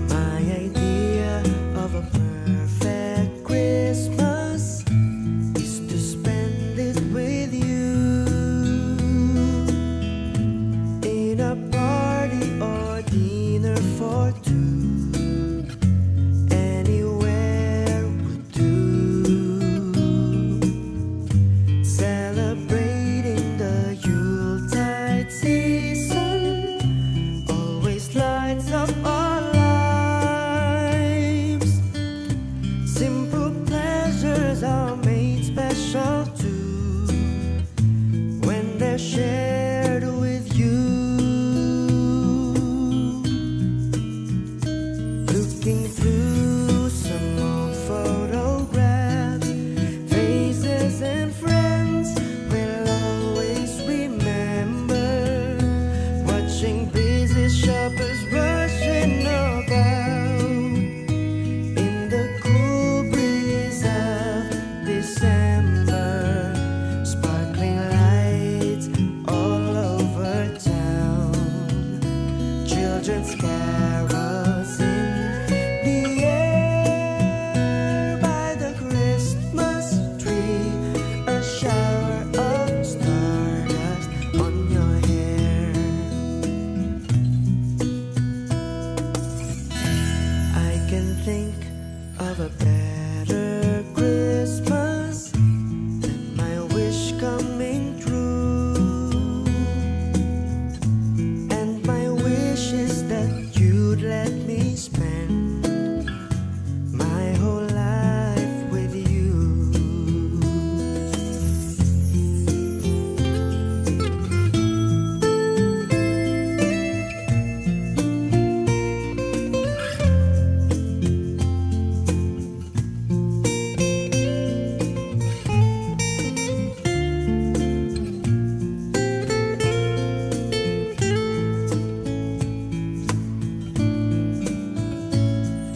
My idea of a perfect Christmas is to spend it with you in a party or dinner for two. Anywhere would do. Celebrating the Yuletide season always lights up our lives. Simple pleasures are made special too when they're shared with you. Looking through some old photographs, faces and friends we'll always remember. Watching busy shoppers rushing about in the cool breeze of December. Sparkling lights all over town. Children's carols in the air by the Christmas tree. A shower of stardust on your hair. I can think of a better Christmas than my wish coming true. And my wish is that you'd let me spend my whole life with you.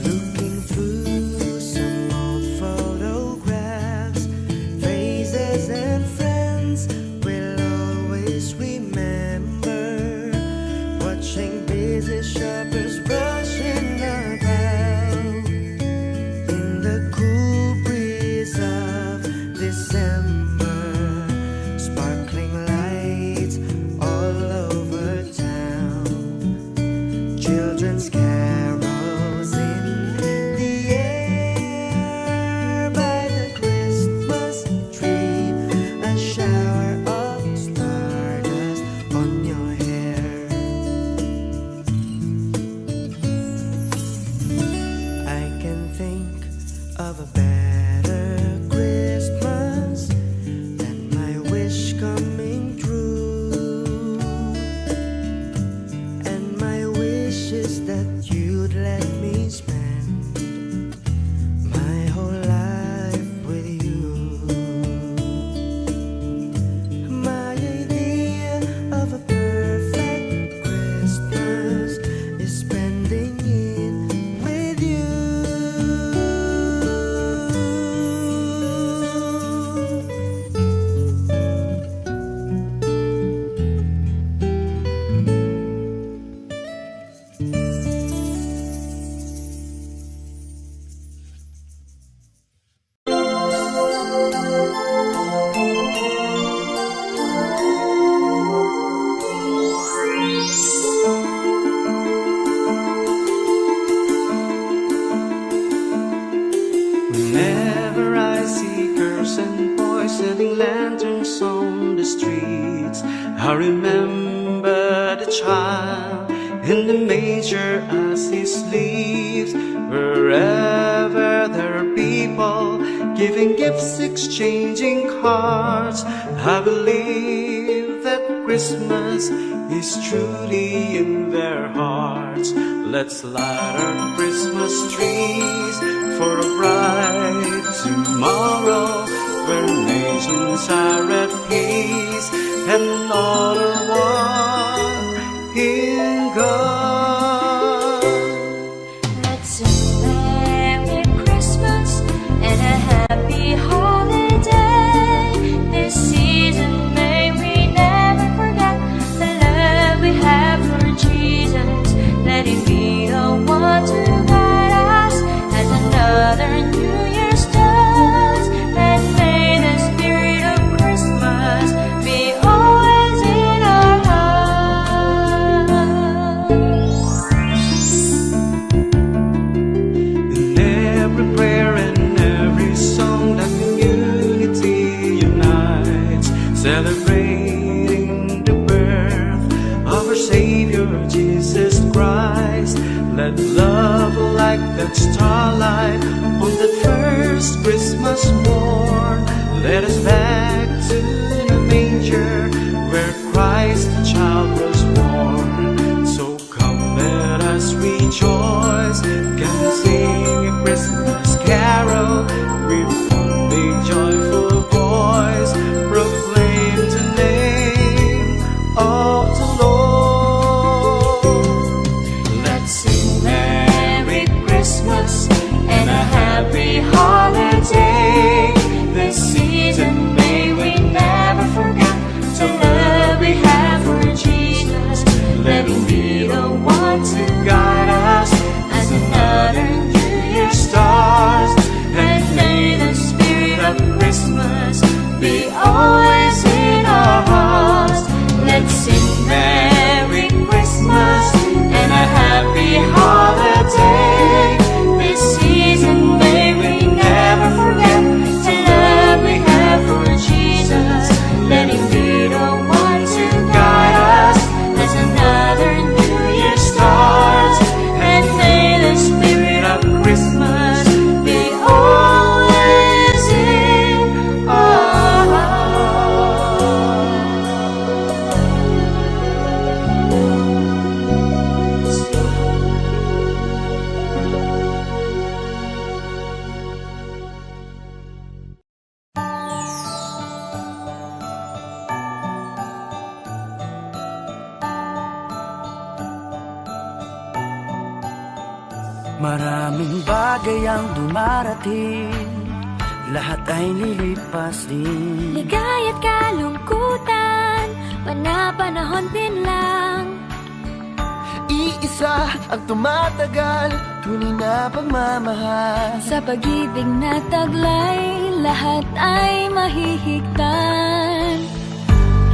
Looking through some old photographs, faces and friends we'll always remember. Watching busy shoppers rushing about in the cool breeze of December. Sparkling lights all over town. Children's carols in the air by the Christmas tree. A shower of stardust on your hair. I can think of a better Christmas than my wish coming true. And my wish is that you'd let me spend my whole life with you. My idea of a perfect Christmas is spending it with you. Whenever I see girls and boys setting lanterns on the streets, I remember the child in the manger as he sleeps. Wherever there are people giving gifts, exchanging cards, I believe that Christmas is truly in their hearts. Let's light our Christmas trees for a bright tomorrow, where nations are at peace and all are one in God. Let's sing Merry Christmas and a happy holiday. This season may we celebrating the birth of our Savior Jesus Christ. Let love like that starlight on that first Christmas morn let us back to the manger where Christ the child was born. So come, let us rejoice, can sing a Christmas carol with only joyful voice, proclaim the name of the Lord. Let's sing Merry Christmas and a happy holiday. This season may we never forget the love we have for Jesus. Let him be the one to guide us as another New Year starts. And may the spirit of Christmas be always in our hearts. Let's sing Merry Christmas and a happy holiday. This season may we never forget the love we have for Jesus. Let him be the one to guide us as another New Year starts. And may the spirit of Christmas be always in our hearts. Maraming bagay ang dumarating, lahat ay lilipas din. Ligay at kalungkutan, panapanahon din lang. Iisa ang tumatagal, tunay na pagmamahal. Sa pag-ibig na taglay, lahat ay mahihigtan.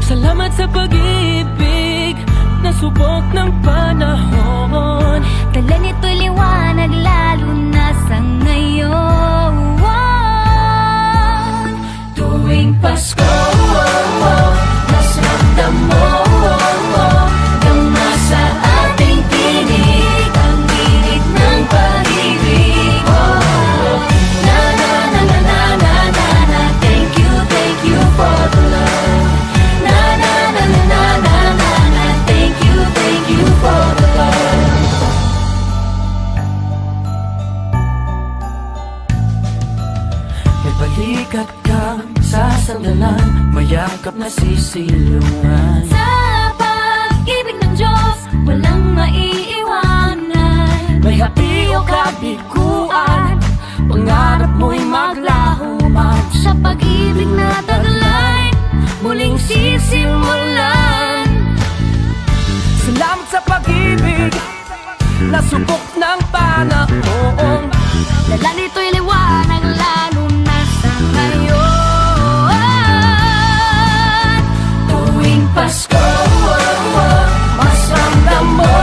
Salamat sa pag-ibig na subok ng panahon. Dala nito'y liwanag lalo na sa ngayon. Tuwing Pasko, mas ramdam mo gama sa ating tinig ang init ng pag-ibig. Na na na na na na na na, thank you for the love. Na na na na na na na na, thank you for the love. May balikat kang sasandalan, mayakap na sisilungan. Sa pag-ibig ng Diyos, walang maiiwanan. May hapi o kabiguan, pangarap mo'y maglaho man. Sa pag-ibig na taglay, muling sisimulan. Salamat sa pag-ibig na subok ng panahon. Dala nito'y liwanag lalo na sa ngayon. Tuwing Pasko, mas ramdam mo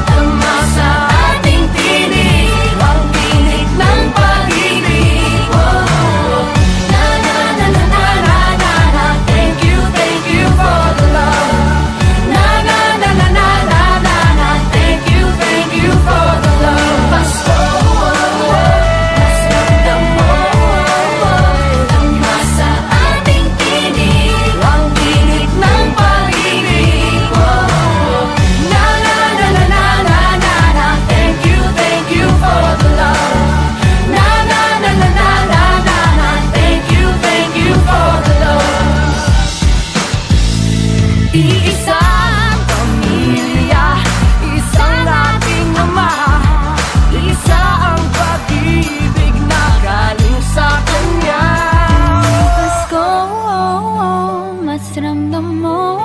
gama sa ating tinig ang tinig ng pag-ibig. Na na na na na na na na, thank you for the love. Na na na na na na na na, thank you for the love. Pasko, mas ramdam mo gama sa ating tinig ang tinig ng pag-ibig. Na na na na na na na na, thank you for the love. Na na na na na na na na, thank you for the love. Iisang pamilya, isang ating ama, isa ang pag-ibig na galing sa Kanya. Pasko, mas ramdam mo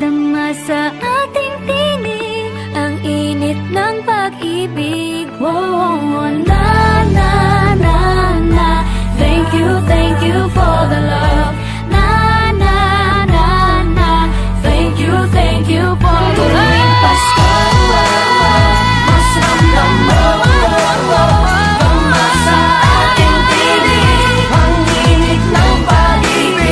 dama sa ating tinig ang init ng pag-ibig. Na na na na, thank you for the love. Na na na na, thank you for the love. Tuwing Pasko, mas ramdam mo gama sa ating tinig ang init ng pag-ibig.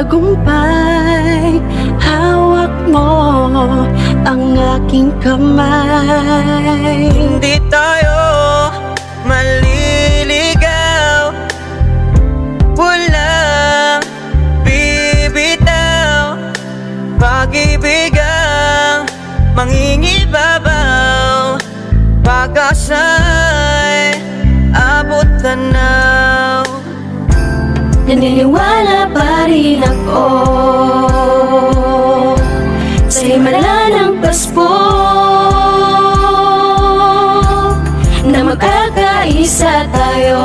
tagumpay. Hawak mo ang aking kamay. Hindi tayo maliligaw, walang bibitaw. Pag-ibig ang mangingibabaw, pag-asa'y abot tanaw. Naniniwala pa rin ako sa himala ng Pasko na magkakaisa tayo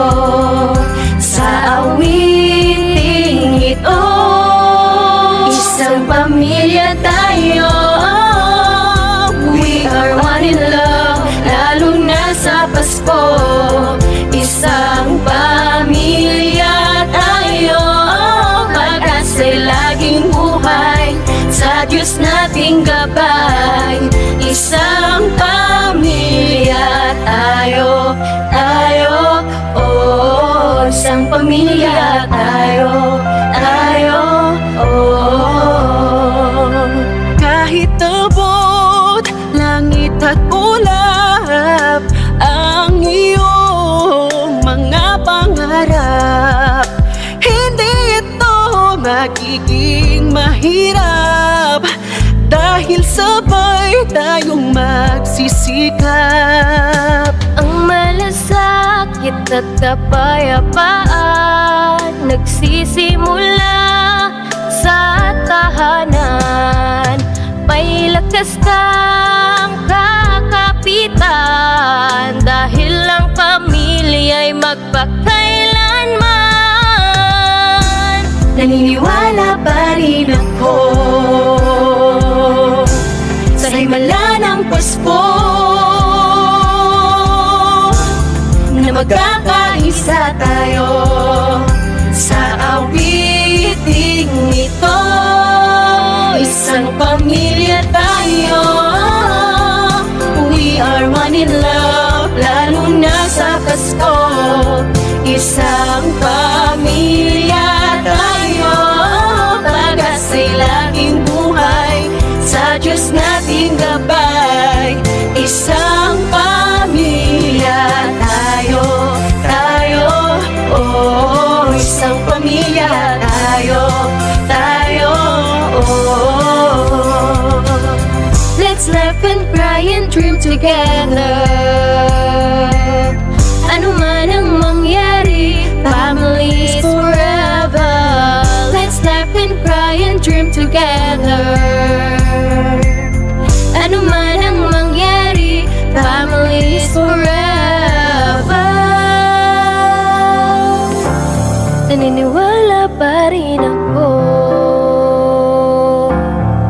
sa awiting ito. Isang pamilya tayo, we are one in love, lalo na sa Pasko. Isang pamilya tayo, pag-asa'y laging buhay, sa Diyos nating gabay. Isang pamilya tayo, oh, isang pamilya tayo, oh. Kahit abot langit at ulap ang iyong mga pangarap, hindi ito magiging mahirap dahil sabay tayong magsisikap. Ang malasakit at kapayapaan nagsisimula sa tahanan. May lakas kang kakapitan dahil ang pamilya'y magpakailanman. Naniniwala pa rin ako sa himala ng Pasko na magkakaisa tayo sa awiting ito. Isang pamilya tayo, we are one in love, lalo na sa Pasko. Isang pamilya tayo, pag-asa'y laging buhay, sa Diyos nating gabay. Isang pamilya tayo, oh, isang pamilya tayo, oh. Let's laugh and cry and dream together. Ano man ang mangyari, family is forever. Let's laugh and cry and dream together. Ano man ang mangyari, family is forever. Naniniwala pa rin ako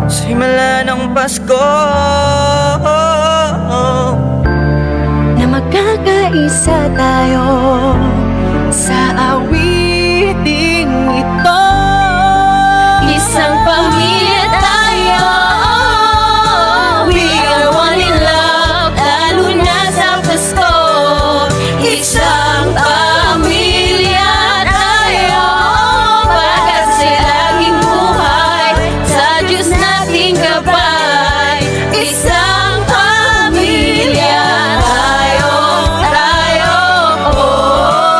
Sa himala ng Pasko, Na magkakaisa tayo sa awiting ito. isang pamilya tayo, we are one in love, lalo na sa Pasko. Isang pamilya tayo, pag-asa'y laging buhay, sa Diyos nating gabay. Isang pamilya tayo, oh.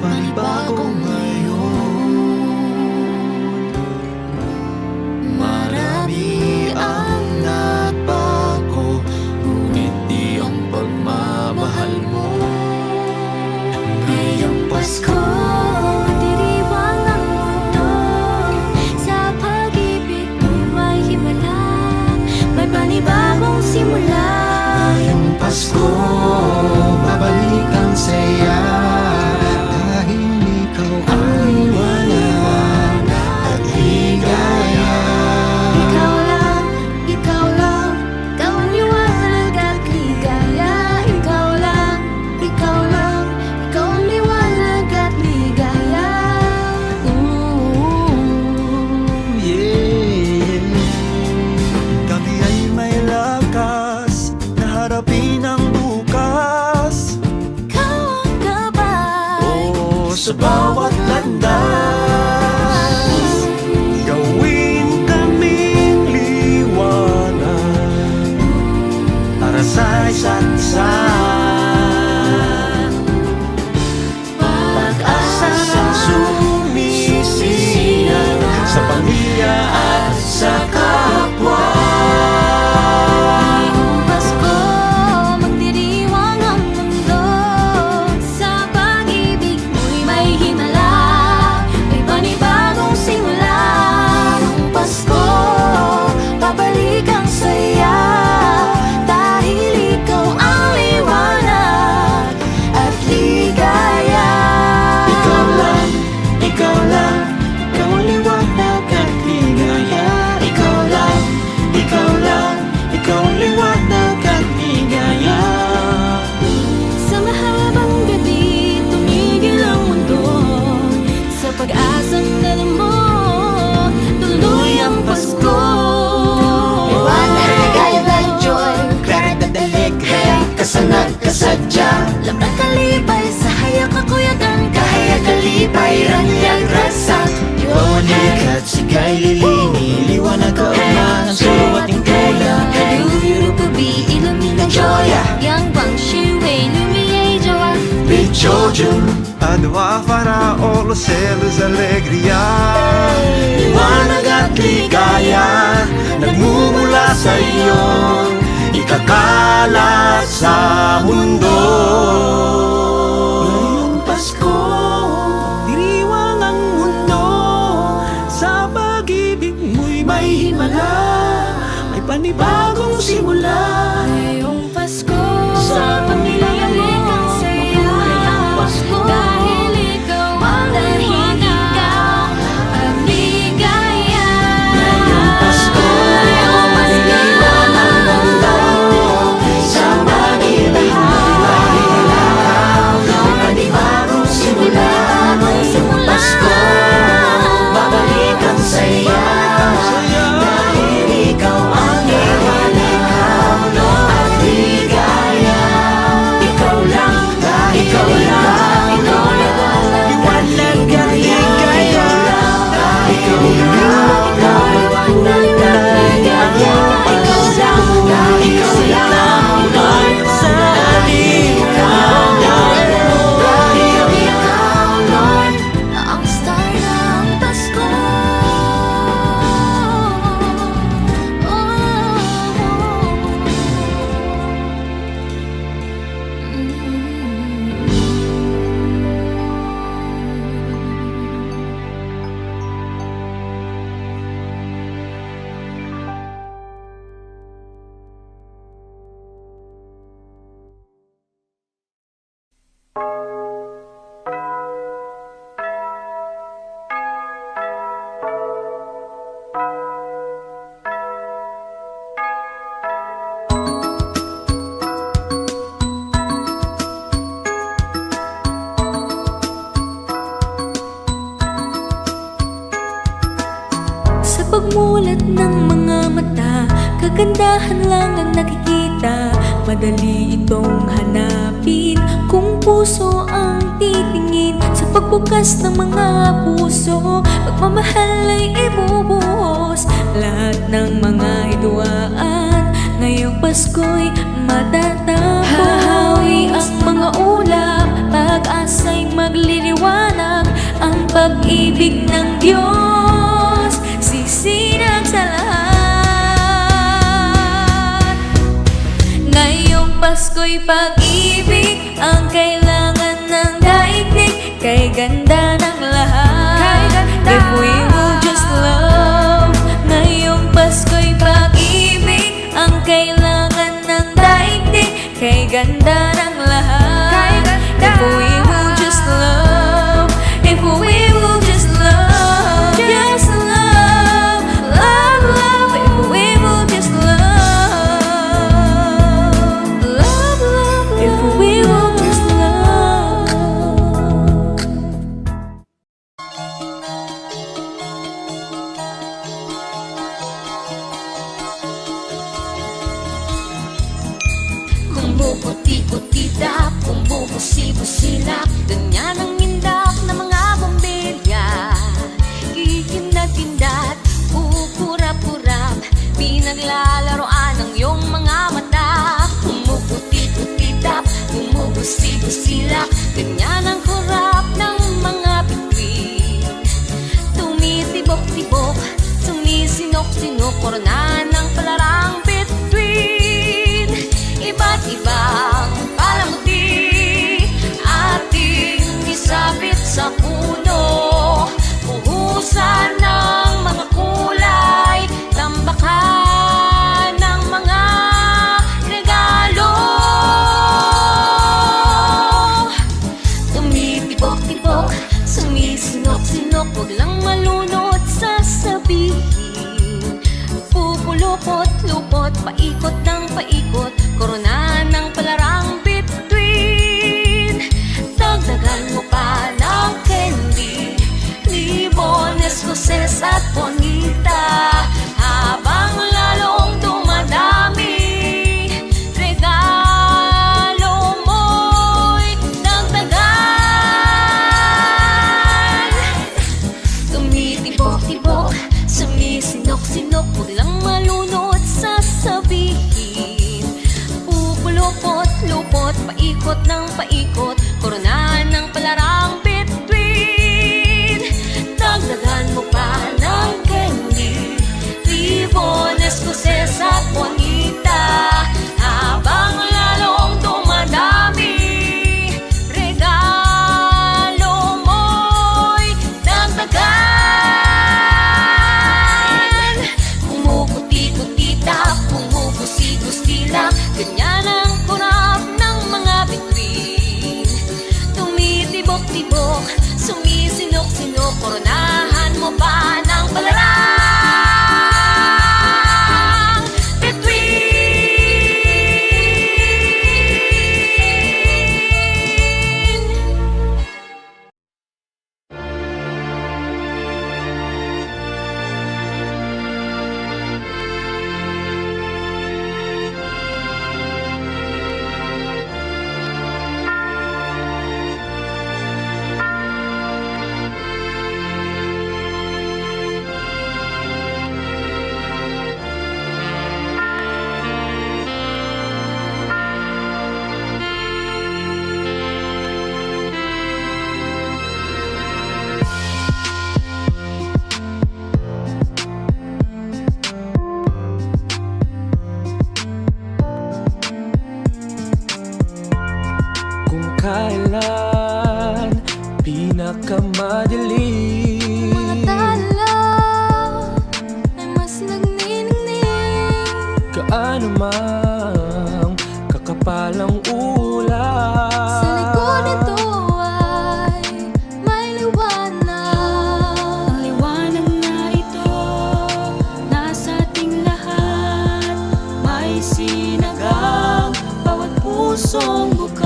panibago ngayon. Marami ang nagbago, ngunit di ang pagmamahal mo. Ngayong Pasko, Diriwang ang mundo, sa pag-ibig mo'y may himala, may panibagong simula. ngayong Pasko, babalik ang saya, dahil ikaw ang liwanag at ligaya. Ikaw lang, ikaw lang, ikaw ang liwanag at ligaya. Ikaw lang, ikaw lang, ikaw ang liwanag at ligaya. Yeah. Kami ay may lakas na harapin ang bukas. Ikaw ang gabay, Sa bawat landas, gawin kaming liwanag para sa isa't isa. Pag-asang sumisiyang sa pamilya at sa kapwa. ngayong Pasko, magdiriwang ang mundo, sa pag-ibig mo'y may himala, may panibagong simula. Ngayong Pasko, babalik ang saya, dahil ikaw ang liwanag at ligaya. Ikaw lang, ikaw lang, ikaw ang liwanag at ligaya. Ikaw lang, ikaw lang, ikaw ang liwanag at ligaya. Sa mahabang gabi, tumigil ang mundo, sa pag-asang dala mo, tuloy ang Pasko. Liwanag, ligaya at joy, claridad at alegre, kasanag, kasadya. Labang kalipay, sa hayak kakuyatan, Kahayag kalipay, ranyag rasat. Liwanag at sigay lilini, liwanag ka umang ang suwating kulang. 如不比 ilumina joya, yang bang shiwei lumiye joa. Bichojum, adwa faraol, celos, alegria. Liwanag at ligaya, nagmumula sa iyo, ikakalat sa mundo. Ngayong Pasko, diriwang ang mundo, sa pag-ibig mo'y may himala, may panibagong simula. Ngayong Pasko, Sa pamilya mo, babalik ang saya, ngayong Pasko, dahil ikaw ang liwanag at ligaya. ngayong Pasko, diriwang ang mundo, sa pag-ibig mo'y may himala, may panibagong simula. Ngayong Pasko, babalik ang saya, dahil ikaw ang liwanag at ligaya. Ikaw lang, ikaw lang, ikaw lang, liwanag at ligaya. Ikaw lang, ikaw liwanag at ligaya. Ikaw lang, ikaw lang, Lord, sa liwanag. Dahil ikaw, Lord, ang star ng Pasko. Sa pagmulat ng mga mata, kagandahan lang ang nakikita. Madali itong hanapin kung puso ang titingin. Sa pagbukas ng mga puso, pagmamahal ay ibubuhos. Lahat ng mga hidwaan, ngayong Pasko'y matatapos. Hahawi ang mga ulap, pag-asa'y magliliwanag. Pasko'y pag-ibig ang kailangan ng daigdig. Kay ganda ng lahat, if we will just love. Ngayong Pasko'y pag-ibig ang kailangan ng daigdig. Kay ganda ng lahat, if we will just love. If we will just love, just love, love, love. If we will just love, love, love, if we will just love. Kumuputi-putita, kumubusi-busilak, ganyan ang indak ng mga bombilya. Kikindat-kindat, pupurap-purap, pinaglalaroan ang iyong mga mata. Kumuputi-putita, kumubusi-busilak, ganyan ang kurap ng mga bituin. Tumitibok-tibok, sumisinok-sinok, koronahan ng palarang bituin. Iba't ibang palamuti ating isabit sa puno. Buhusan ng mga kulay, tambakan ng mga regalo. Tumitibok-tibok, sumisinok-sinok, huwag lang malunod sasabihin. Pupulupot-lupot, paikot ng paikot, koronahan ng palarang bituin. Dagdagan mo pa ng candy, libon, escoses at bonita. Habang lalong dumadami, regalo mo'y dagdagan. Tumitibok-tibok, sumisinok-sinok, huwag lang malunod sasabihin. Pupulupot-lupot, paikot ng paikot, koronahan ng palarang bituin. Dagdagan mo pa ng candy, libon, escoses at bonita. Habang lalong dumadami, regalo mo'y dagdagan. Kumuputi-putita, kumubusi-busila, ganyan ang kurap ng mga bituin. Tumitibok-tibok, sumisinok-sinok, koronahan mo pa ng palarang bituin. Kung kailan pinakamadilim, Mga tala ay mas nagniningning. kaano mang kakapalang ulan, Sa likod nito ay may liwanag. Ang liwanag na ito, nasa ating lahat. May sinagang bawat pusong bukas.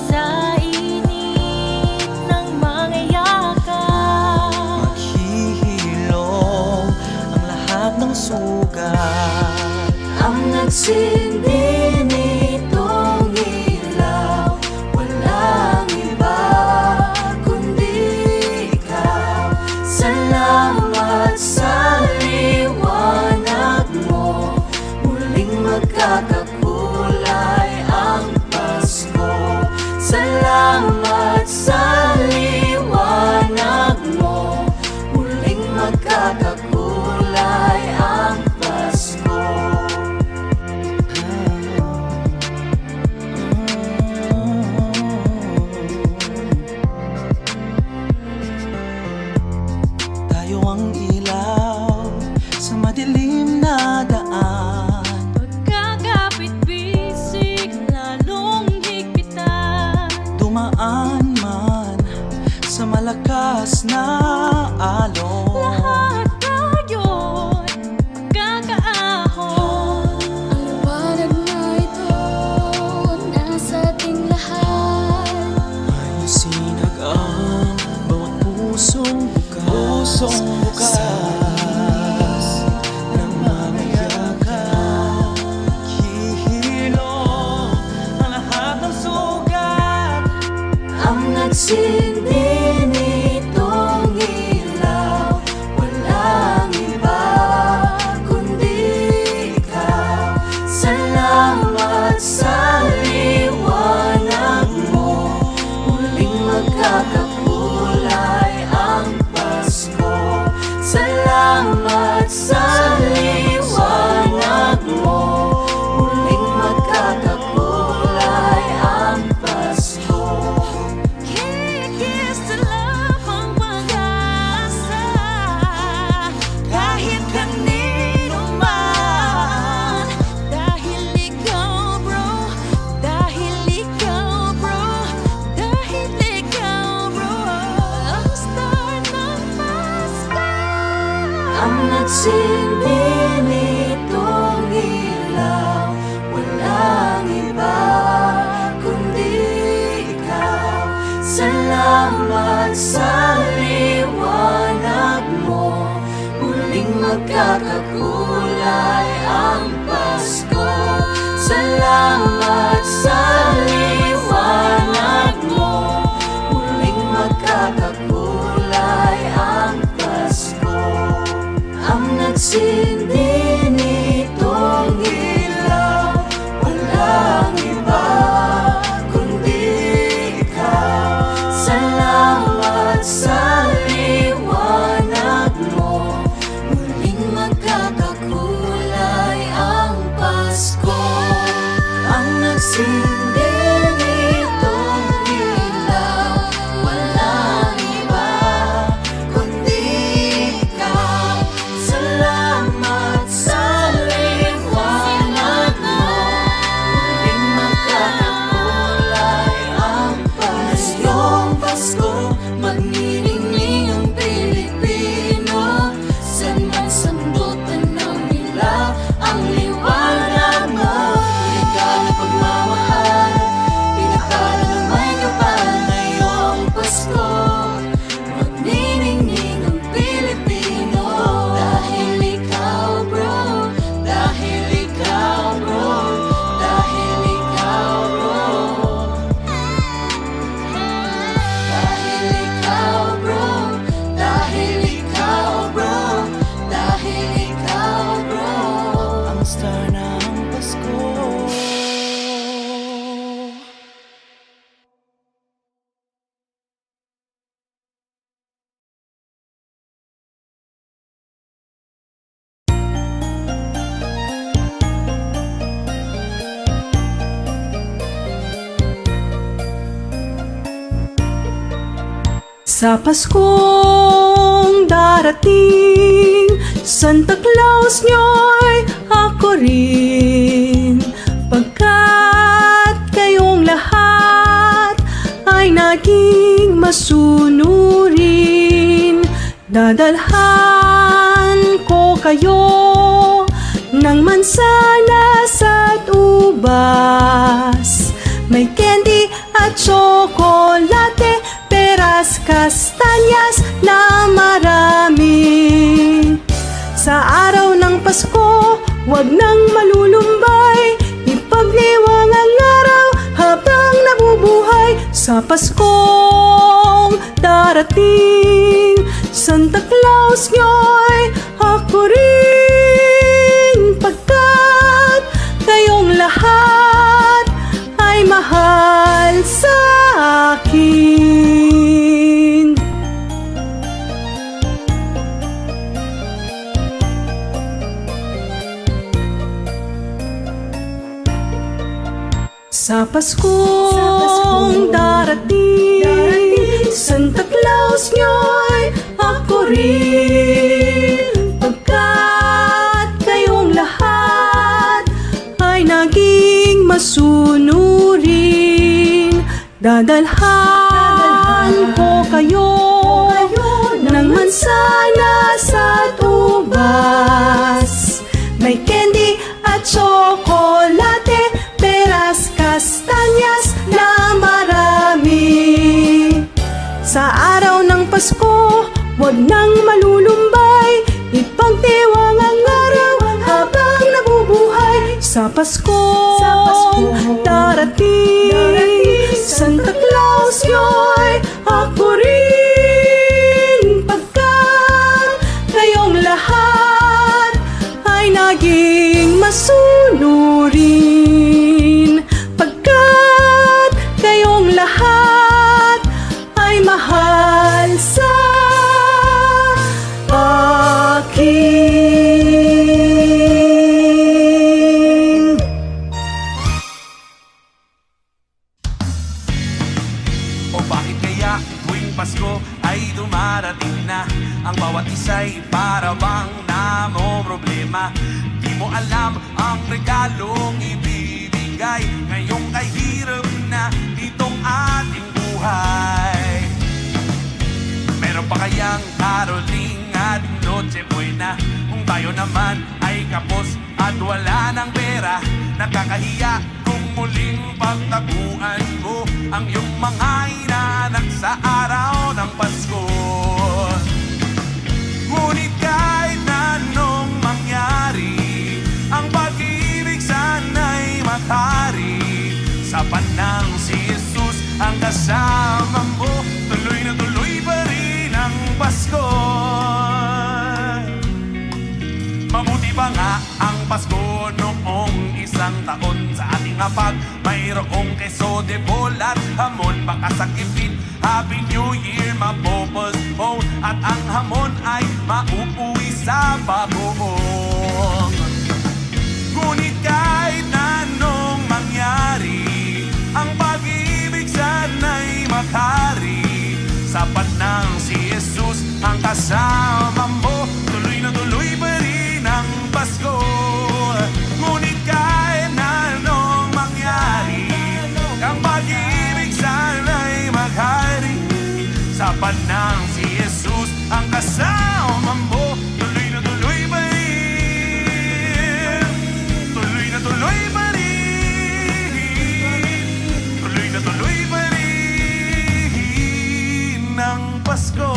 Sa init ng mga yakas, maghihilom ang lahat ng sugat. Ang nagsindi nitong ilaw, walang iba kundi ikaw. Salamat sa liwanag mo, muling magkakakulay ang Pasko. Salamat sa liwanag mo, muling magkakakulay ang Pasko. bukas na alon. Lahat tayo'y magkakaahon. Ang liwanag na ito nasa ating lahat. May sinag ang bawat pusong bukas, sa linis ng mga yakat. Hihilom ang lahat ng sugat. Ang nagsindi nitong ilaw, walang iba kundi ikaw. Salamat sa liwanag mo, muling magkakakulay ang Pasko. Salamat sa liwanag mo, muling magkakakulay ang Pasko. Kikis sa lapang pag-asa, kahit kanino man. Dahil ikaw bro, dahil ikaw bro, dahil ikaw bro, ang star ng Pasko. Ang nagsindi nitong ilaw, walang iba kundi ikaw. Salamat sa liwanag mo, muling magkakakulay ang Pasko. Salamat sa liwanag mo, muling magkakakulay ang Pasko. Ang nagsindi nitong ilaw, walang iba kundi ikaw. Salamat sa liwanag mo, muling magkakakulay ang Pasko. Ang nagsindi nitong ilaw, walang iba kundi ikaw. Salamat sa liwanag mo, muling magkakakulay ang Pasko. Ngayong Pasko, magniningning ang Pilipino. Saan man sandutan ng ilaw, ang liwanag mo. Regalo pagmamahal, pinakala ng may kapal. Ngayong Pasko, magniningning ang Pilipino. Dahil ikaw bro, dahil ikaw bro, dahil ikaw bro. Dahil ikaw bro, dahil ikaw bro, dahil ikaw bro. Ang star ng Pasko. Sa Paskong darating, Santa Claus nyo'y ako rin. Pagkat kayong lahat ay naging masunurin, dadalhan ko kayo ng mansanas at ubas. May candy at tsokolate, peras, kastanyas na marami. Sa araw ng Pasko, wag nang malulumbay, ipagliwang ang araw habang nabubuhay. Sa Paskong darating, Santa Claus nyo'y ako rin. Pagkat kayong lahat ay mahal sa akin. Sa Paskong darating, Santa Claus nyo'y ako rin. Pagkat kayong lahat ay naging masunurin, dadalhan ko kayo Paskong darating, Santa Claus nyo'y ako rin. Pagkat kayong lahat ay naging masunurin. Pagkat kayong lahat ay mahal sa akin. O bakit kaya tuwing Pasko ay dumarating na? Ang bawat isa'y para bang problema. Di mo alam ang regalong ibibigay ngayong kahirap na itong ating buhay. Meron pa kayang caroling at Noche Buena kung tayo naman ay kapos at wala ng pera? Nakakahiya kung muling pagtaguan mo ang iyong mga inaanak sa araw ng Pasko. Ngunit kahit na anong mangyari, ang pag-ibig sana'y matari. Sapat nang si Jesus ang kasama mo, tuloy na tuloy pa rin ang Pasko. Mabuti pa nga ang Pasko noong isang taon. Sa ating hapag mayroong keso de bol at hamon. Baka sakipin, Happy New Year mapopostpone, at ang hamon ay mauuwi sa bagoong. Ngunit kahit na anong mangyari, ang pag-ibig sana'y makari. Sapat nang si Jesus ang kasama mo, tuloy na tuloy pa rin ang Pasko. Ngunit kahit na anong mangyari, ang pag-ibig sana'y maghari. Sapat nang si Jesus ang kasama mo, tuloy na tuloy pa rin. Tuloy na tuloy pa rin. Tuloy na tuloy pa rin ang Pasko.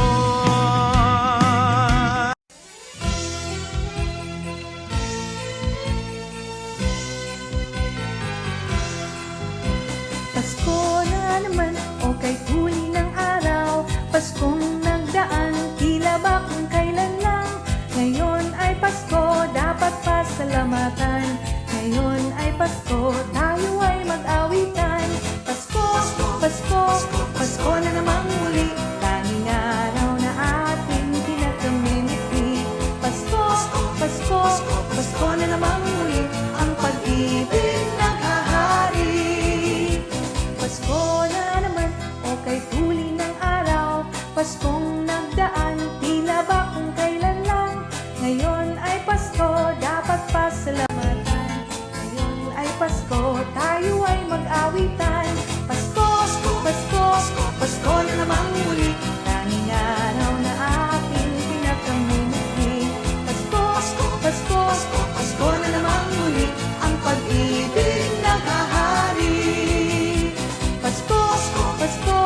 Pasko na naman, o kay huli ng araw. Paskong nagdaan, tila ba kung kailan lang. Ngayon ay Pasko, dapat pasalamatan. Ngayon ay Pasko, tayo ay mag-awitan. Pasko, Pasko, Pasko na namang muli, tanging araw na ating pinakamimiti. Pasko, Pasko, Pasko na namang muli, ang pag-ibig naghahari. Pasko na naman, o kay huli ng araw. Paskong nagdaan, tila ba kung kailan lang. Ngayon ay Pasko, dapat pasalamatan. Ngayon ay Pasko, tayo ay mag-awitan. Pasko, Pasko, Pasko na namang muli, tanging araw na ating pinakamimiti. Pasko, Pasko, Pasko na namang muli, ang pag-ibig naghahari. Pasko, Pasko,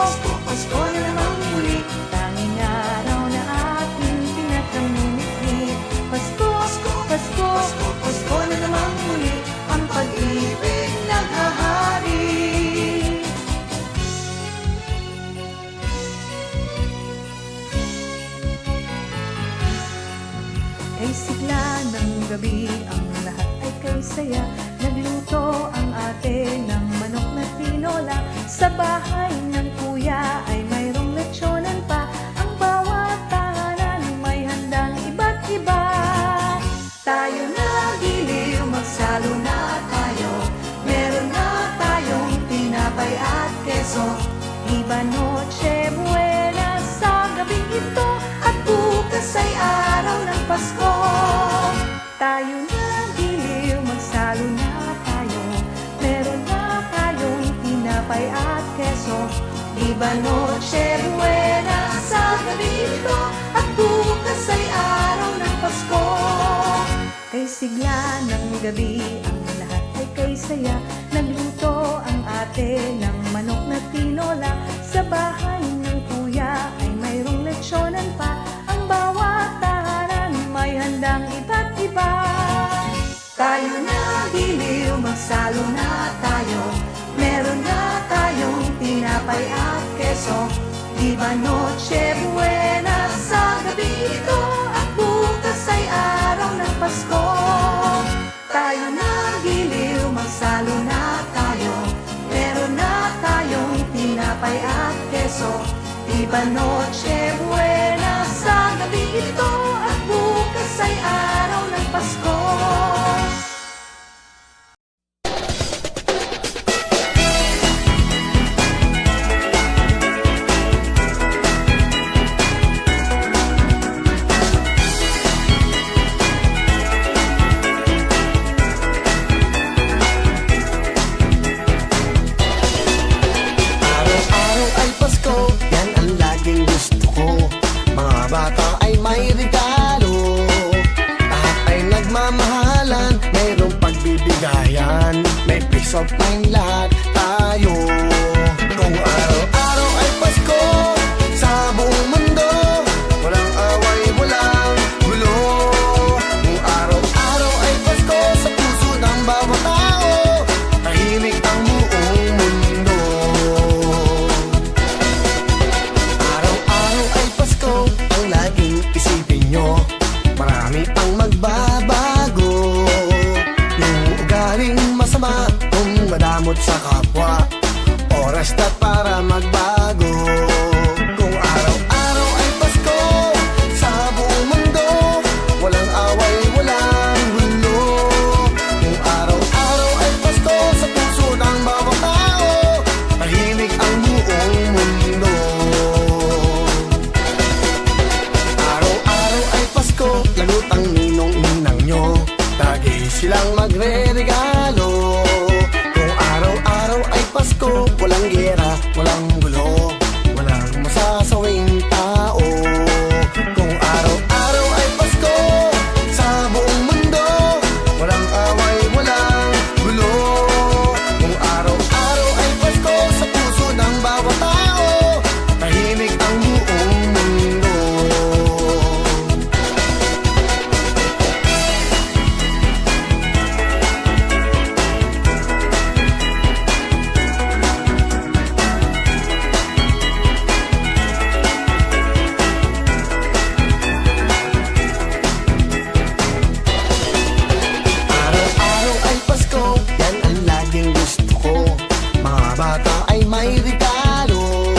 Pasko na namang muli, tanging araw na ating pinakamimiti. Pasko, Pasko, Pasko na namang muli, ang pag-ibig naghahari. Kay sigla ng gabi, ang lahat ay kay saya. Nagluto ang ate ng manok na tinola. Sa bahay ng kuya ay mayroong lechyonan pa. Ang bawat tahanan may handang iba't iba. Tayo na giliw, magsalo na tayo. Meron na tayong tinapay at keso. Iba Noche Buena sa gabing ito, at bukas ay araw ng Pasko. Tayo na giliw, magsalo na tayo. Meron na tayong tinapay at keso. Iba Noche Buena sa gabing ito, at bukas ay araw ng Pasko. Kay sigla ng gabi, ang lahat ay kay saya. Nagluto ang ate ng manok na tinola. Sa bahay ng kuya ay mayroong lechyonan pa. Ang bawat tahanan may handang iba't iba. Tayo na giliw, magsalo na tayo. Meron na tayong tinapay at keso. Di ba Noche Buena sa gabi ito? At bukas ay araw ng Pasko. Tayo ng giliw, magsalo na tayo. Meron na tayong tinapay at keso. Di ba Noche Buena sa gabi ito? At bukas ay araw ng Pasko. Araw-araw ay Pasko, yan ang laging gusto ko. Mga bata ay may regalo, lahat ay nagmamahalan, mayroong pagbibigayan, may peace of mind lahat tayo. Kung araw-araw ay Pasko, sa buong mundo, walang away, walang gulo. Kung araw-araw ay Pasko, sa puso ng bawat tao, tahimik ang buong mundo. Araw-araw ay Pasko, ang laging isipin nyo, marami ang magbabago. Yung ugaling masama, kung madamot sa kapwa, oras na para magbago. Kung araw-araw ay Pasko, sa buong mundo, walang away, walang gulo. Kung araw-araw ay Pasko, sa puso ng bawat tao, tahimik ang buong mundo. Araw-araw ay Pasko, lagot ang ninong-ninang nyo, lagi silang magre-regalo. Kung araw-araw ay Pasko, walang gera, walang gulo, walang masasawing tao. Kung araw-araw ay Pasko, sa buong mundo, walang away, walang gulo. Kung araw-araw ay Pasko, sa puso ng bawat tao, tahimik ang buong mundo. Araw-araw ay Pasko, yan ang laging gusto ko. Mga bata ay may regalo,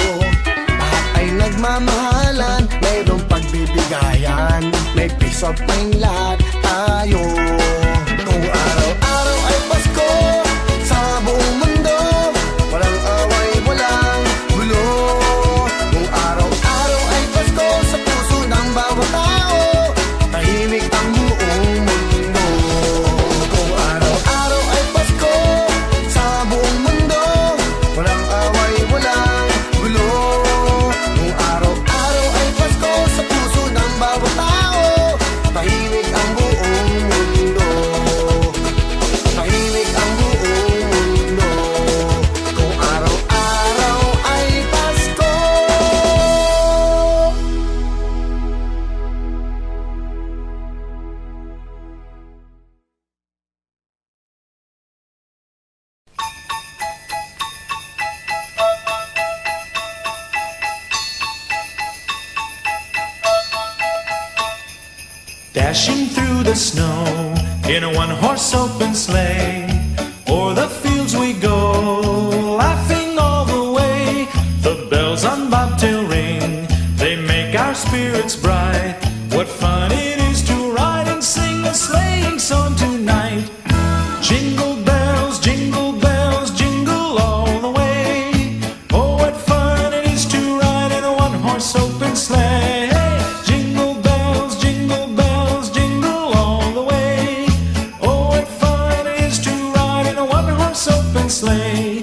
lahat ay nagmamahalan, mayroong pagbibigayan, may peace of mind lahat tayo. Kung araw-araw ay Pasko, sa buong mundo, walang away, walang gulo. Kung araw-araw ay Pasko, sa puso ng bawat tao, tahimik ang buong mundo. Kung araw-araw ay Pasko, sa buong mundo, walang away, walang gulo. Kung araw-araw ay Pasko, sa puso ng bawat tao, tahimik ang buong mundo. Tahimik ang buong mundo. Kung araw-araw ay Pasko. Dashing through the snow in a one-horse open sleigh, o'er the fields we go, laughing all the way. The bells on bobtail ring, they make our spirits bright. What fun it is to ride and sing a sleighing song tonight. Jingle bells, jingle all the way. Oh, what fun it is to ride in a one-horse open sleigh. Jingle bells, jingle all the way. Oh, what fun it is to ride in a one-horse open sleigh.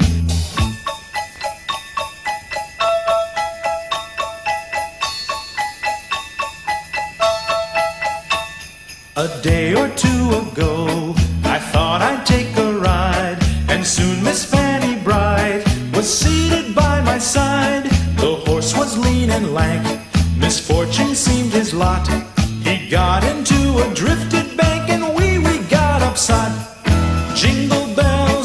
A day or two ago, I thought I'd take a ride, and soon Miss Fanny Bright was seated by my side. The horse was lean and lank, misfortune seemed his lot. He got into a drifted bank, and we got upside. Jingle bells,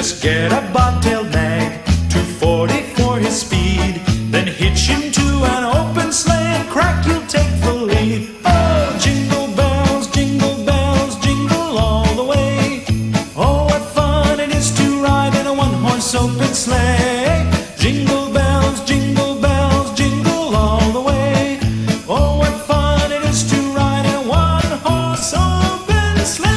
Just get a bobtailed nag, 240 for his speed. Then hitch him to an open sleigh and crack, you'll take the lead. Oh, jingle bells, jingle all the way. Oh, what fun it is to ride in a one-horse open sleigh. Jingle bells, jingle all the way. Oh, what fun it is to ride in a one-horse open sleigh.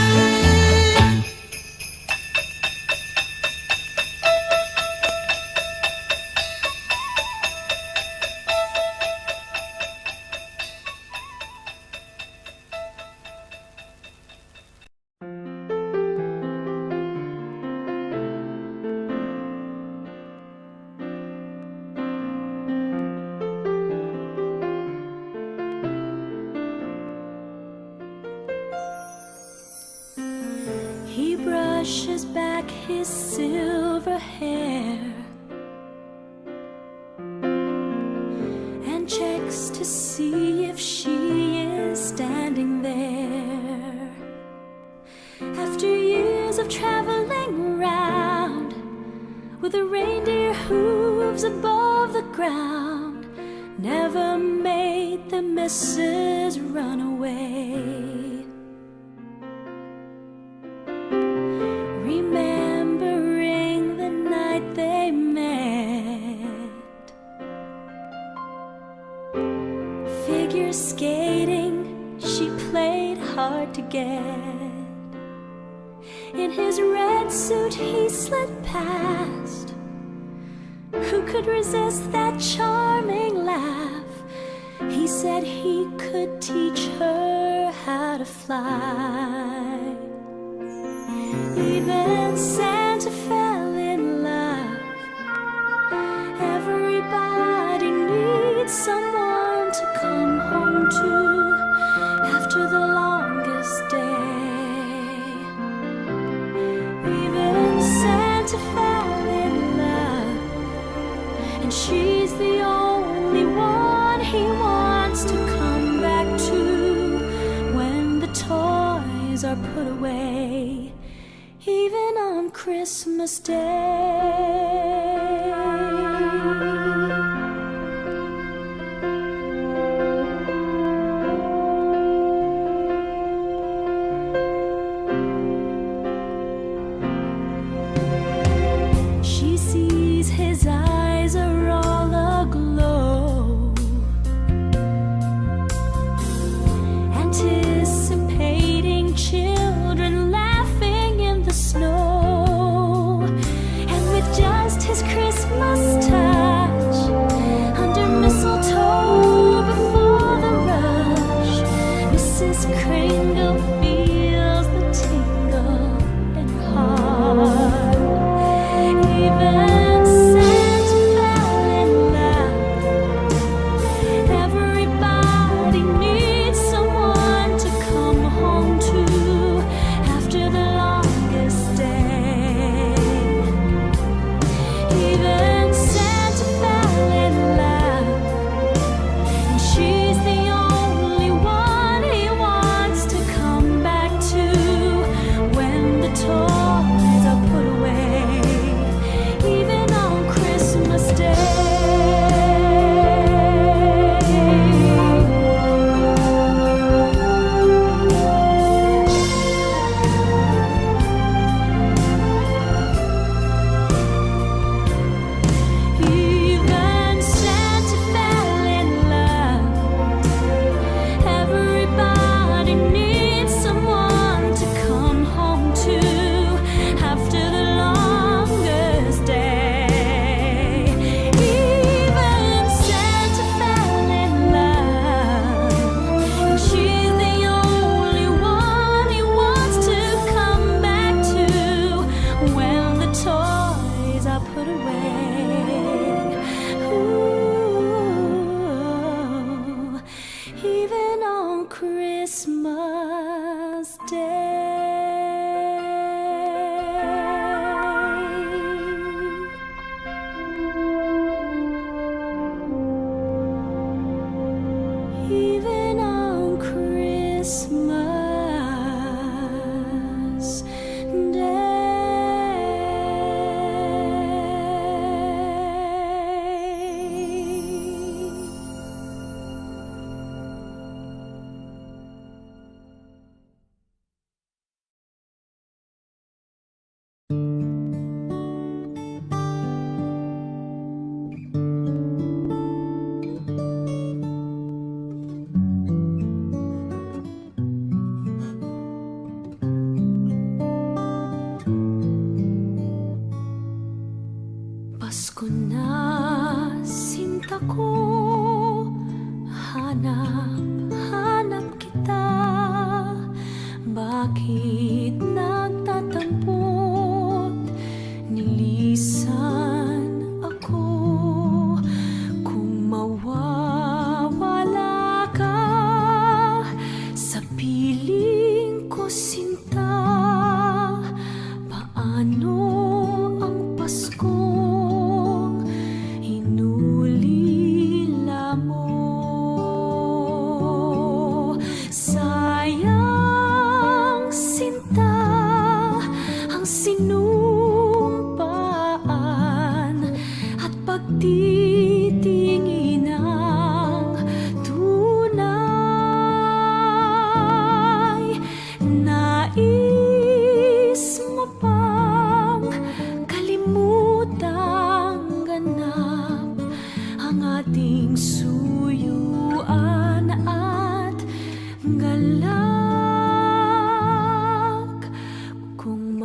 He brushes back his silver hair and checks to see if she is standing there. After years of traveling round with the reindeer hooves above the ground, never made the missus run away. Remembering the night they met, figure skating, she played hard to get. In his red suit he slid past. Who could resist that charming laugh? He said he could teach her how to fly. Even Santa fell in love. Everybody needs someone to come home to after the longest day. Even Santa fell in love, and she's the only one he wants to come back to when the toys are put away, even on Christmas Day. She sees his eyes are all aglow, anticipating children laughing in the snow, and with just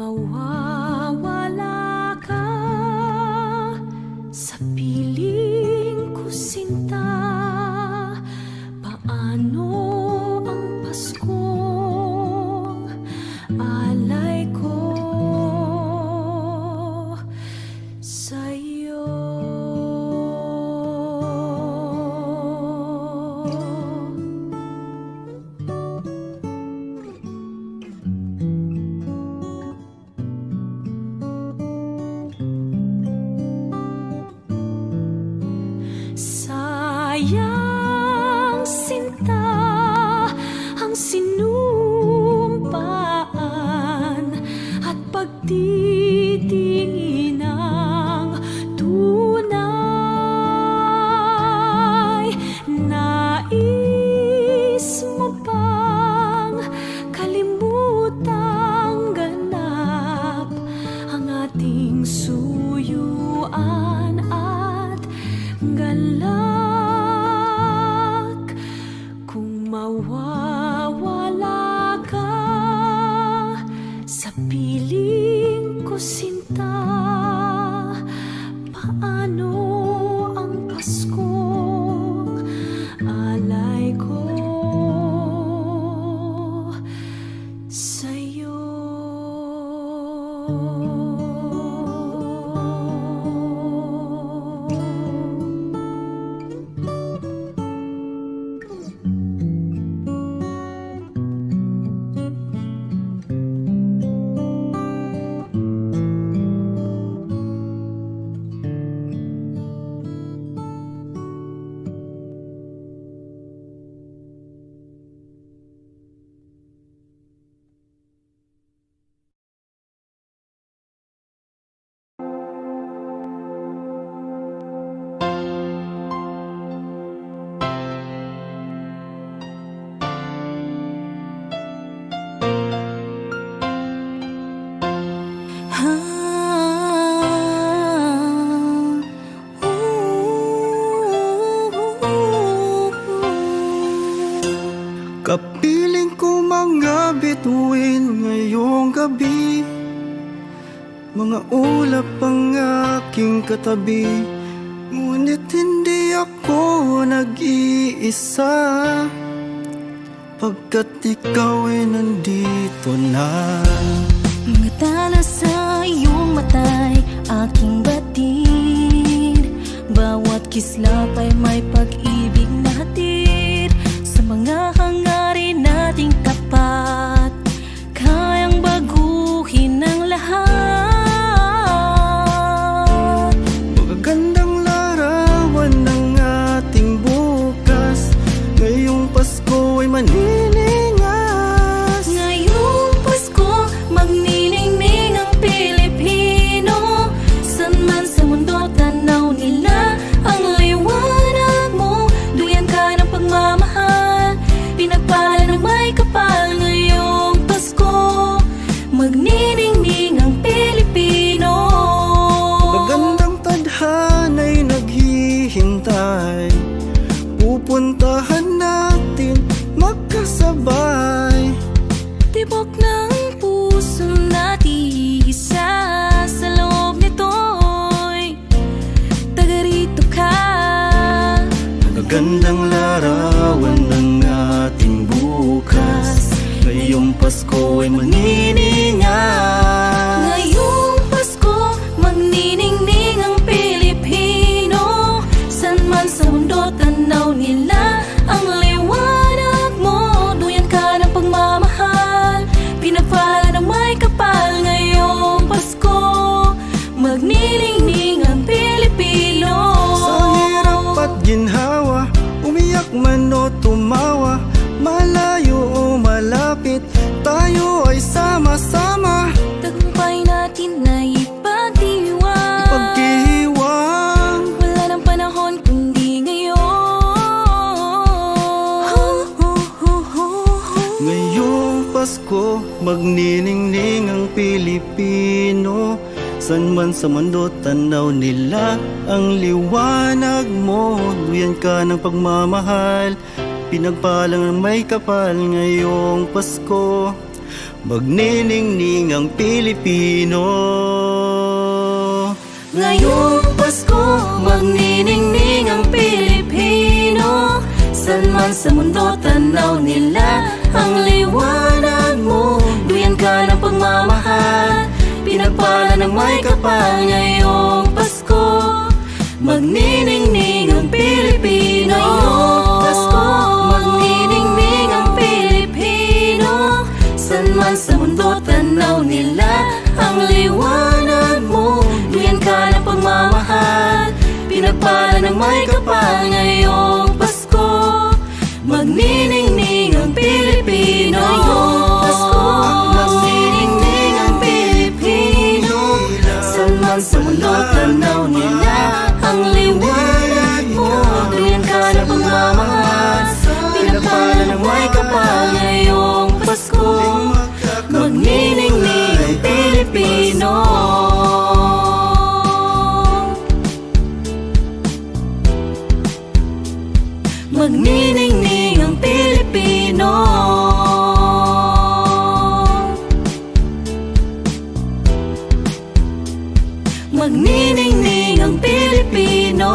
mawawala ka sa piling ko, sinta, paano ang Paskong alay ko sa'yo? Sayang, sinta, ang sinumpaan at pagtitingin ng tunay. Nais mo bang kalimutang ganap ang ating suyuan at galak? Kung mawawala ka sa piling ko, sinta, paano ang Paskong alay ko sa'yo? Kapiling ko mga bituin ngayong gabi, mga ulap ang aking katabi, ngunit hindi ako nag-iisa, pagkat ikaw ay nandito na. Mga tala sa iyong matay, aking batid, bawat kislap ay may pag-ibig na hatid. Sa mga hangarin nating tapat, kayang baguhin ang lahat. Magagandang larawan ng ating bukas, ngayong Pasko ay maniningas. Ngayong Pasko, magniningning ang Pilipino. San man sa mundo, tanaw nila ang liwanag mo. Duyan ka ng pagmamahal, pinagpala ng may kapal. Ngayong Pasko, magniningning ang Pilipino. Magandang tadhana'y naghihintay, pupuntahan natin magkasabay. Tibok ng puso natin, isa sa loob nito'y taga rito ka. Magagandang larawan ng ating bukas, ngayong Pasko ay maniningas. Ngayong Pasko, magniningning ang Pilipino. San man sa mundo, tanaw nila ang liwanag mo. Duyan ka ng pagmamahal, pinagpala ng may kapal. Ngayong Pasko, magniningning ang Pilipino. Sa hirap at ginhawa, umiyak man o tumawa, malayo o malapit, tayo ay sama-sama. Tagumpay natin na ipagdiwang, Paghihiwang, wala nang panahon kundi ngayon. ngayong Pasko, magniningning ang Pilipino. San man sa mundo, tanaw nila ang liwanag mo. Duyan ka ng pagmamahal, pinagpalang ng may kapal. Ngayong Pasko, magniningning ang Pilipino. Ngayong Pasko, magniningning ang Pilipino. San man sa mundo, tanaw nila ang liwanag mo. Duyan ka ng pagmamahal, pinagpala ng may kapal. Ngayong Pasko, magniningning ang Pilipino. Ngayong Pasko, magniningning ang Pilipino. San man sa mundo, tanaw nila ang liwanag mo. Duyan ka ng pagmamahal, pinagpala ng may kapal. Ngayong Pasko, magniningning ang Pilipino. Ngayong Pasko, magniningning ang Pilipino. San man sa mundo, tanaw nila ang liwanag mo. Duyan ka ng pagmamahal, pinagpala ng may kapal. Ngayong Pasko, magniningning ang Pilipino. Magniningning ang Pilipino. Magniningning ang Pilipino.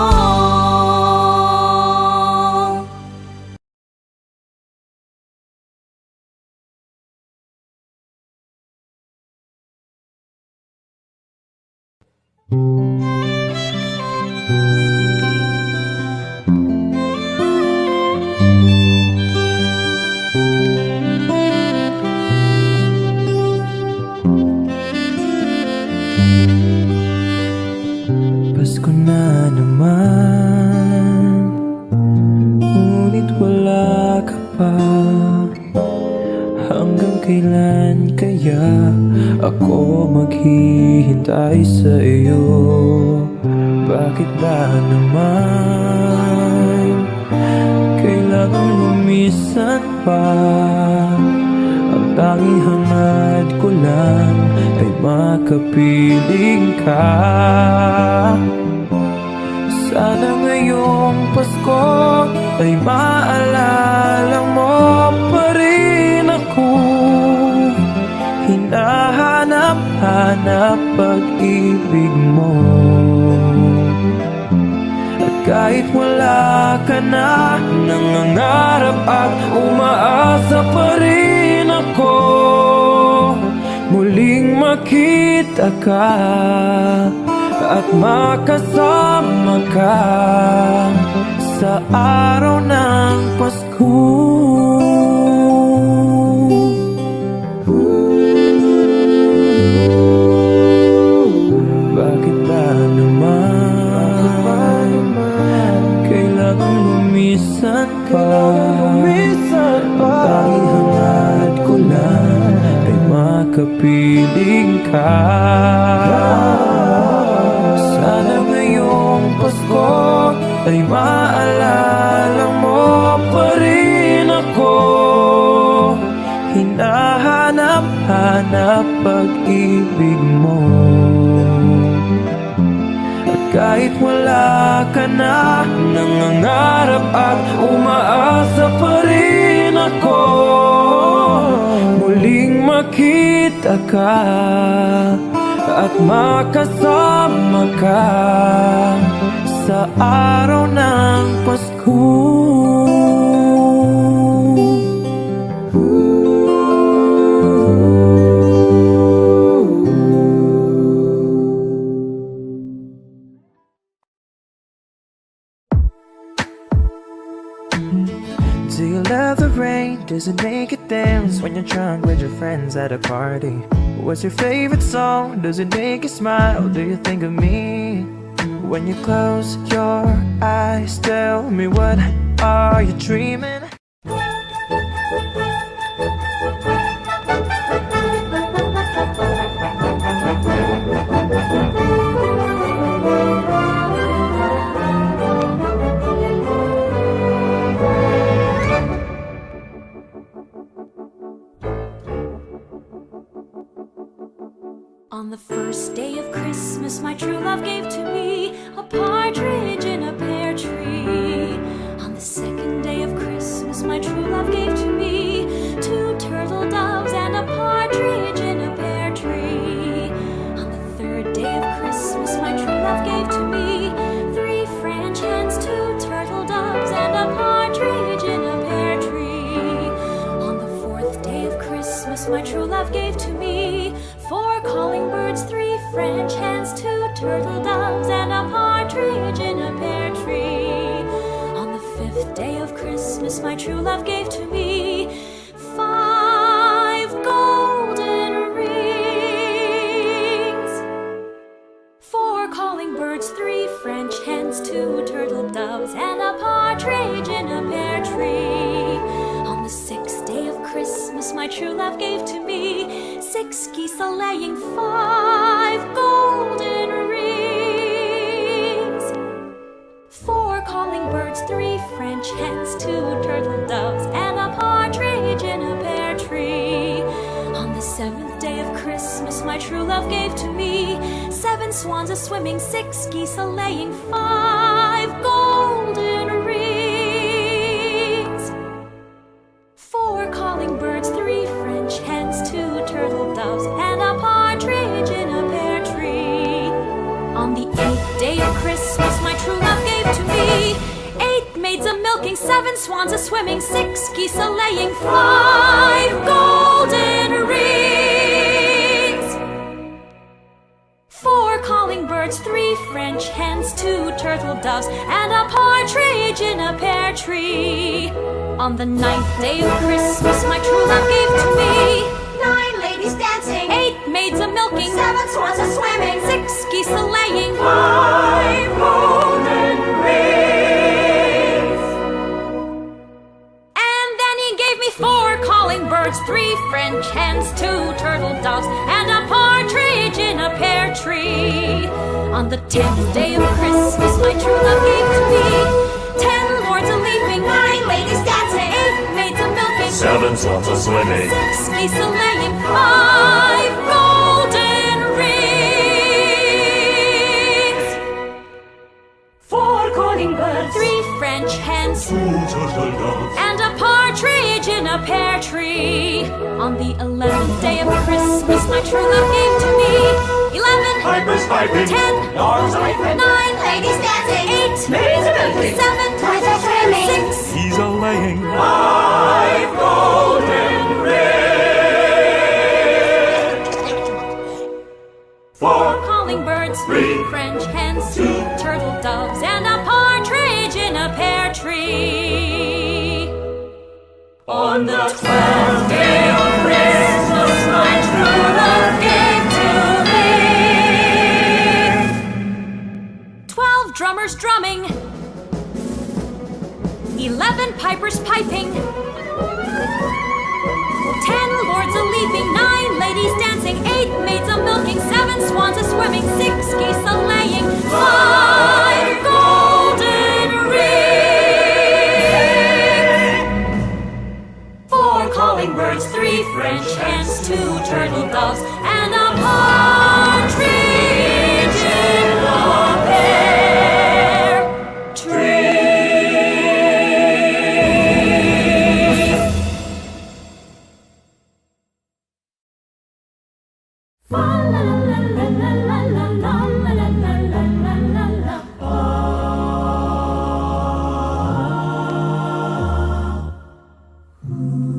Pasko na naman, ngunit wala ka pa. Hanggang kailan kaya ako maghihintay sa iyo? Bakit ba naman kailangan lumisan pa? Ang tanging hangad ko lang ay makapiling ka. Sana ngayong Pasko ay maalala mo pa rin ako. Hinahanap-hanap pag-ibig mo. At kahit wala ka na, nangangarap at umaasa pa rin ako. Muling makita ka at makasama ka sa araw ng Pasko. Bakit ba naman kailangan lumisan pa? Ang tanging hangad ko lang ay makapiling ka. Sana ngayong Pasko ay maalala mo pa rin ako. Hinahanap-hanap pag-ibig mo. At kahit wala ka na, nangangarap at umaasa pa rin ako. Muling makita ka at makasama ka sa araw ng Pasko. Do you love the rain? Does it make it dance when you're drunk with your friends at a party? What's your favorite song? Does it make you smile? Do you think of me? When you close your eyes, tell me, what are you dreaming? On the first day of Christmas, my true love gave to me a partridge in a pear tree. On the second day of Christmas, my true love gave to me 2 turtle doves and a partridge French hens, 2 turtle doves, and a partridge in a pear tree. On the 5th day of Christmas, my true love gave to me 5 golden rings. 4 calling birds, 3 French hens, 2 turtle doves, and a partridge in a pear tree. On the 6th day of Christmas, my true love gave to me 6 geese a-laying, 5 golden rings. 4 calling birds, 3 French hens, 2 turtle doves, and a partridge in a pear tree. On the 7th day of Christmas, my true love gave to me 7 swans a-swimming, 6 geese a-laying, 5 golden rings. 4 calling birds, 3 French hens, 2 turtle doves, and a partridge in a pear tree. On the 8th day of Christmas, my true love gave to me 8 maids a-milking, 7 swans a-swimming, 6 geese a-laying, 5 golden rings. 4 calling birds, 3 French hens, 2 turtle doves, and a partridge in a pear tree. On the 9th day of Christmas, my true love gave to me 9 ladies dancing, 8 maids a-milking, 7 swans a-swimming, 6 geese a-laying, 5 golden rings. And then he gave me 4 calling birds, 3 French hens, 2 turtle doves, and a partridge in a pear tree. On the 10th day of Christmas, my true love gave to me 10 lords a-leaping, 9 ladies dancing, 8 maids a-milking, 7 swans a-swimming, 6 geese a-laying, 5 golden rings. 4 calling birds, 3 French hens, 2 turtle doves, and a partridge in a pear tree. On the 11th day of Christmas, my true love gave to me 11 pipers piping, 10 lords a-leaping, 9 ladies dancing, 8 maids a-milking, 7 swans a-swimming, 6 geese a-laying, 5 golden rings. 4 calling birds, 3 French hens, 2 turtle doves, and a partridge in a pear tree. On the 12th day of Christmas, my true love gave to me 12 drummers drumming, 11 pipers piping, 10 lords a-leaping, 9 ladies dancing, 8 maids a-milking, 7 swans a-swimming, 6 geese a-laying, 5 golden rings. 4 calling birds, 3 French hens, 2 turtle doves, and a partridge in a pear tree.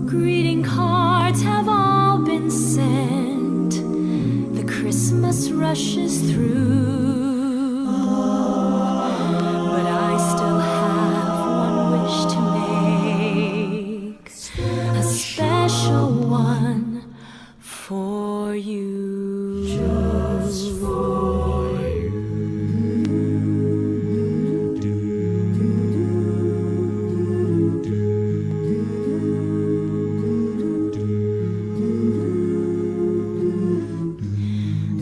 Greeting cards have all been sent. The Christmas rushes through. But I still have one wish to make, a special one for you. Just for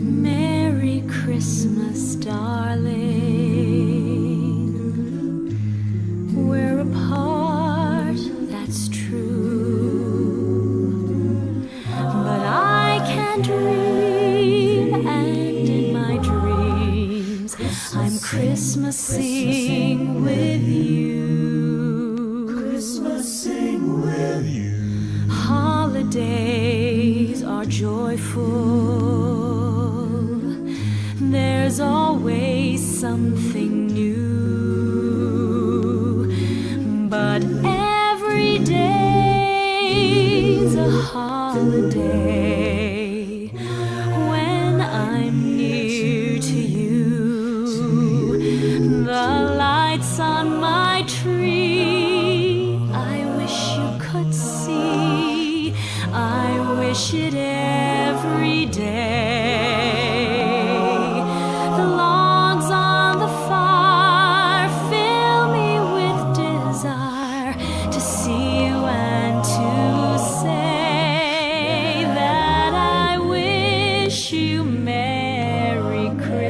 Merry Christmas, darling. We're apart, that's true. But I can dream, and in my dreams, I'm Christmasing with you. Christmasing with you. Holidays are joyful. There's always something new. But every day's a holiday when I'm near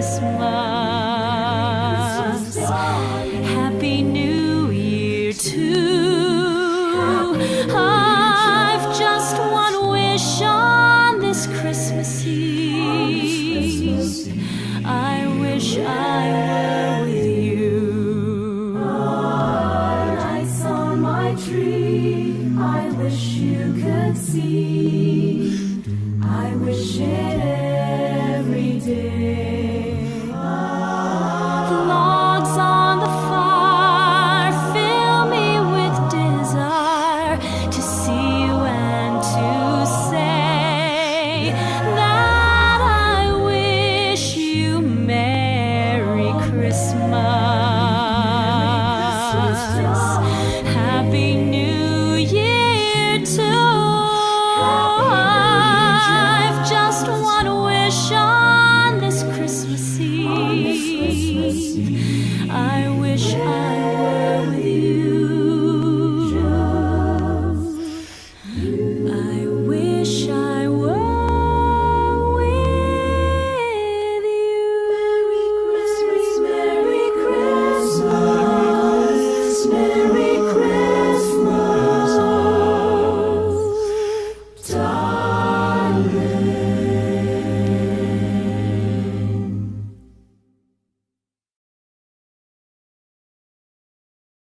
Christmas. Happy New Year too. I've just one wish on this Christmas Eve. I wish I